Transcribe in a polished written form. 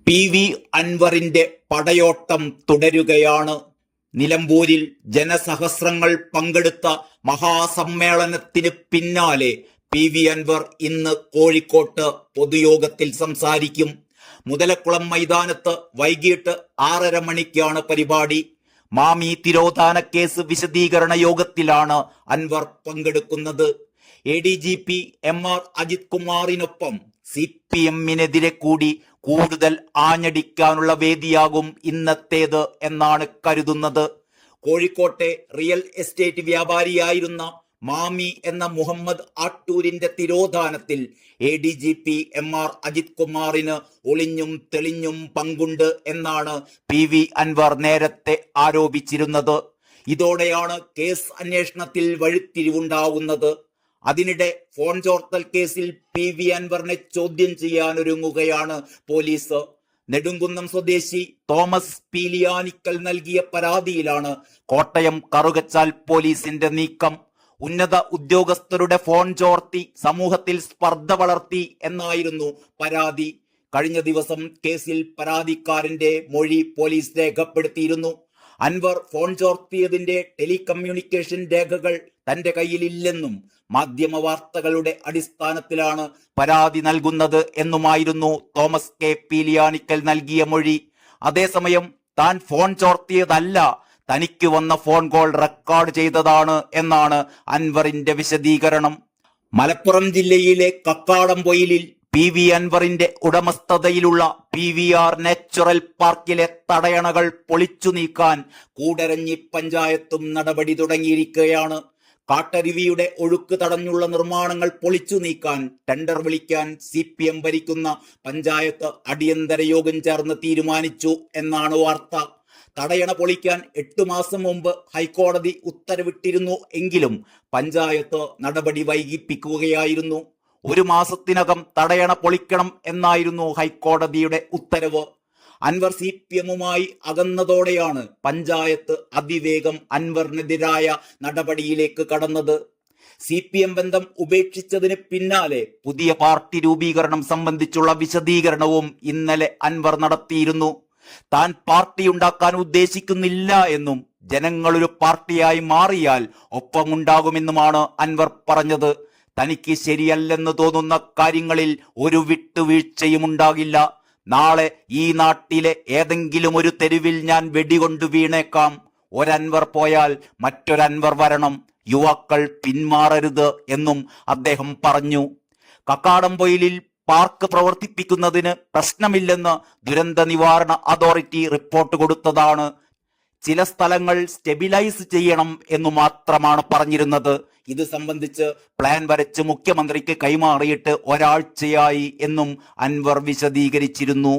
PV. അൻവറിന്റെ പടയോട്ടം തുടരുകയാണ്. നിലമ്പൂരിൽ ജനസഹസ്രങ്ങൾ പങ്കെടുത്ത മഹാസമ്മേളനത്തിന് പിന്നാലെ പി.വി. അൻവർ ഇന്ന് കോഴിക്കോട്ട് പൊതുയോഗത്തിൽ സംസാരിക്കും. മുതലക്കുളം മൈതാനത്ത് വൈകിട്ട് 6:30 മണിക്കാണ് പരിപാടി. മാമി തിരോധാന കേസ് വിശദീകരണ യോഗത്തിലാണ് അൻവർ പങ്കെടുക്കുന്നത്. ADGP MR അജിത് കുമാറിനൊപ്പം CPM-നെതിരെ കൂടി കൂടുതൽ ആഞ്ഞടിക്കാനുള്ള വേദിയാകും ഇന്നത്തേത് എന്നാണ് കരുതുന്നത്. കോഴിക്കോട്ടെ റിയൽ എസ്റ്റേറ്റ് വ്യാപാരിയായിരുന്ന മാമി എന്ന മുഹമ്മദ് ആട്ടൂരിന്റെ തിരോധാനത്തിൽ ADGP MR അജിത് കുമാറിന് ഒളിഞ്ഞും തെളിഞ്ഞും പങ്കുണ്ട് എന്നാണ് പി.വി. അൻവർ നേരത്തെ ആരോപിച്ചിരുന്നത്. ഇതോടെയാണ് കേസ് അന്വേഷണത്തിൽ വഴിത്തിരിവുണ്ടാവുന്നത്. അതിനിടെ ഫോൺ ചോർത്തൽ കേസിൽ പി.വി. അൻവറിനെ ചോദ്യം ചെയ്യാനൊരുങ്ങുകയാണ് പോലീസ്. നെടുങ്കുന്നം സ്വദേശി തോമസ് പീലിയാനിക്കൽ നൽകിയ പരാതിയിലാണ് കോട്ടയം കറുകച്ചാൽ പോലീസിന്റെ നീക്കം. ഉന്നത ഉദ്യോഗസ്ഥരുടെ ഫോൺ ചോർത്തി സമൂഹത്തിൽ സ്പർദ്ധ വളർത്തി എന്നായിരുന്നു പരാതി. കഴിഞ്ഞ ദിവസം കേസിൽ പരാതിക്കാരന്റെ മൊഴി പോലീസ് രേഖപ്പെടുത്തിയിരുന്നു. അൻവർ ഫോൺ ചോർത്തിയതിന്റെ ടെലികമ്മ്യൂണിക്കേഷൻ രേഖകൾ തന്റെ കയ്യിലില്ലെന്നും മാധ്യമ വാർത്തകളുടെ അടിസ്ഥാനത്തിലാണ് പരാതി നൽകുന്നത് എന്നുമായിരുന്നു തോമസ് കെ പീലിയാനിക്കൽ നൽകിയ മൊഴി. അതേസമയം താൻ ഫോൺ ചോർത്തിയതല്ല, തനിക്ക് വന്ന ഫോൺ കോൾ റെക്കോർഡ് ചെയ്തതാണ് എന്നാണ് അൻവറിന്റെ വിശദീകരണം. മലപ്പുറം ജില്ലയിലെ കക്കാടംപൊയിലിൽ പി.വി. അൻവറിന്റെ ഉടമസ്ഥതയിലുള്ള PVR നാച്ചുറൽ പാർക്കിലെ തടയണകൾ പൊളിച്ചു നീക്കാൻ കൂടരഞ്ഞി പഞ്ചായത്തും നടപടി തുടങ്ങിയിരിക്കുകയാണ്. കാട്ടരുവിയുടെ ഒഴുക്ക് തടഞ്ഞുള്ള നിർമ്മാണങ്ങൾ പൊളിച്ചു നീക്കാൻ ടെൻഡർ വിളിക്കാൻ CPM ഭരിക്കുന്ന പഞ്ചായത്ത് അടിയന്തര യോഗം ചേർന്ന് തീരുമാനിച്ചു എന്നാണ് വാർത്ത. തടയണ പൊളിക്കാൻ 8 മാസം മുമ്പ് ഹൈക്കോടതി ഉത്തരവിട്ടിരുന്നു എങ്കിലും പഞ്ചായത്ത് നടപടി വൈകിപ്പിക്കുകയായിരുന്നു. 1 മാസത്തിനകം തടയണ പൊളിക്കണം എന്നായിരുന്നു ഹൈക്കോടതിയുടെ ഉത്തരവ്. അൻവർ CPM-മായി അകന്നതോടെയാണ് പഞ്ചായത്ത് അതിവേഗം അൻവറിനെതിരായ നടപടിയിലേക്ക് കടന്നത്. CPM ബന്ധം ഉപേക്ഷിച്ചതിന് പിന്നാലെ പുതിയ പാർട്ടി രൂപീകരണം സംബന്ധിച്ചുള്ള വിശദീകരണവും ഇന്നലെ അൻവർ നടത്തിയിരുന്നു. താൻ പാർട്ടി ഉണ്ടാക്കാൻ ഉദ്ദേശിക്കുന്നില്ല എന്നും ജനങ്ങളൊരു പാർട്ടിയായി മാറിയാൽ ഒപ്പമുണ്ടാകുമെന്നുമാണ് അൻവർ പറഞ്ഞത്. തനിക്ക് ശരിയല്ലെന്ന് തോന്നുന്ന കാര്യങ്ങളിൽ ഒരു വിട്ടുവീഴ്ചയും ഉണ്ടാകില്ല. നാളെ ഈ നാട്ടിലെ ഏതെങ്കിലും ഒരു തെരുവിൽ ഞാൻ വെടികൊണ്ട് വീണേക്കാം. ഒരൻവർ പോയാൽ മറ്റൊരൻവർ വരണം. യുവാക്കൾ പിന്മാറരുത് എന്നും അദ്ദേഹം പറഞ്ഞു. കക്കാടംപൊയിലിൽ പാർക്ക് പ്രവർത്തിപ്പിക്കുന്നതിന് പ്രശ്നമില്ലെന്ന് ദുരന്ത നിവാരണ അതോറിറ്റി റിപ്പോർട്ട് കൊടുത്തതാണ്. ചില സ്ഥലങ്ങൾ സ്റ്റെബിലൈസ് ചെയ്യണം എന്നു മാത്രമാണ് പറഞ്ഞിരുന്നത്. ഇത് സംബന്ധിച്ച് പ്ലാൻ വരച്ച് മുഖ്യമന്ത്രിക്ക് കൈമാറിയിട്ട് ഒരാഴ്ചയായി എന്നും അൻവർ വിശദീകരിച്ചിരുന്നു.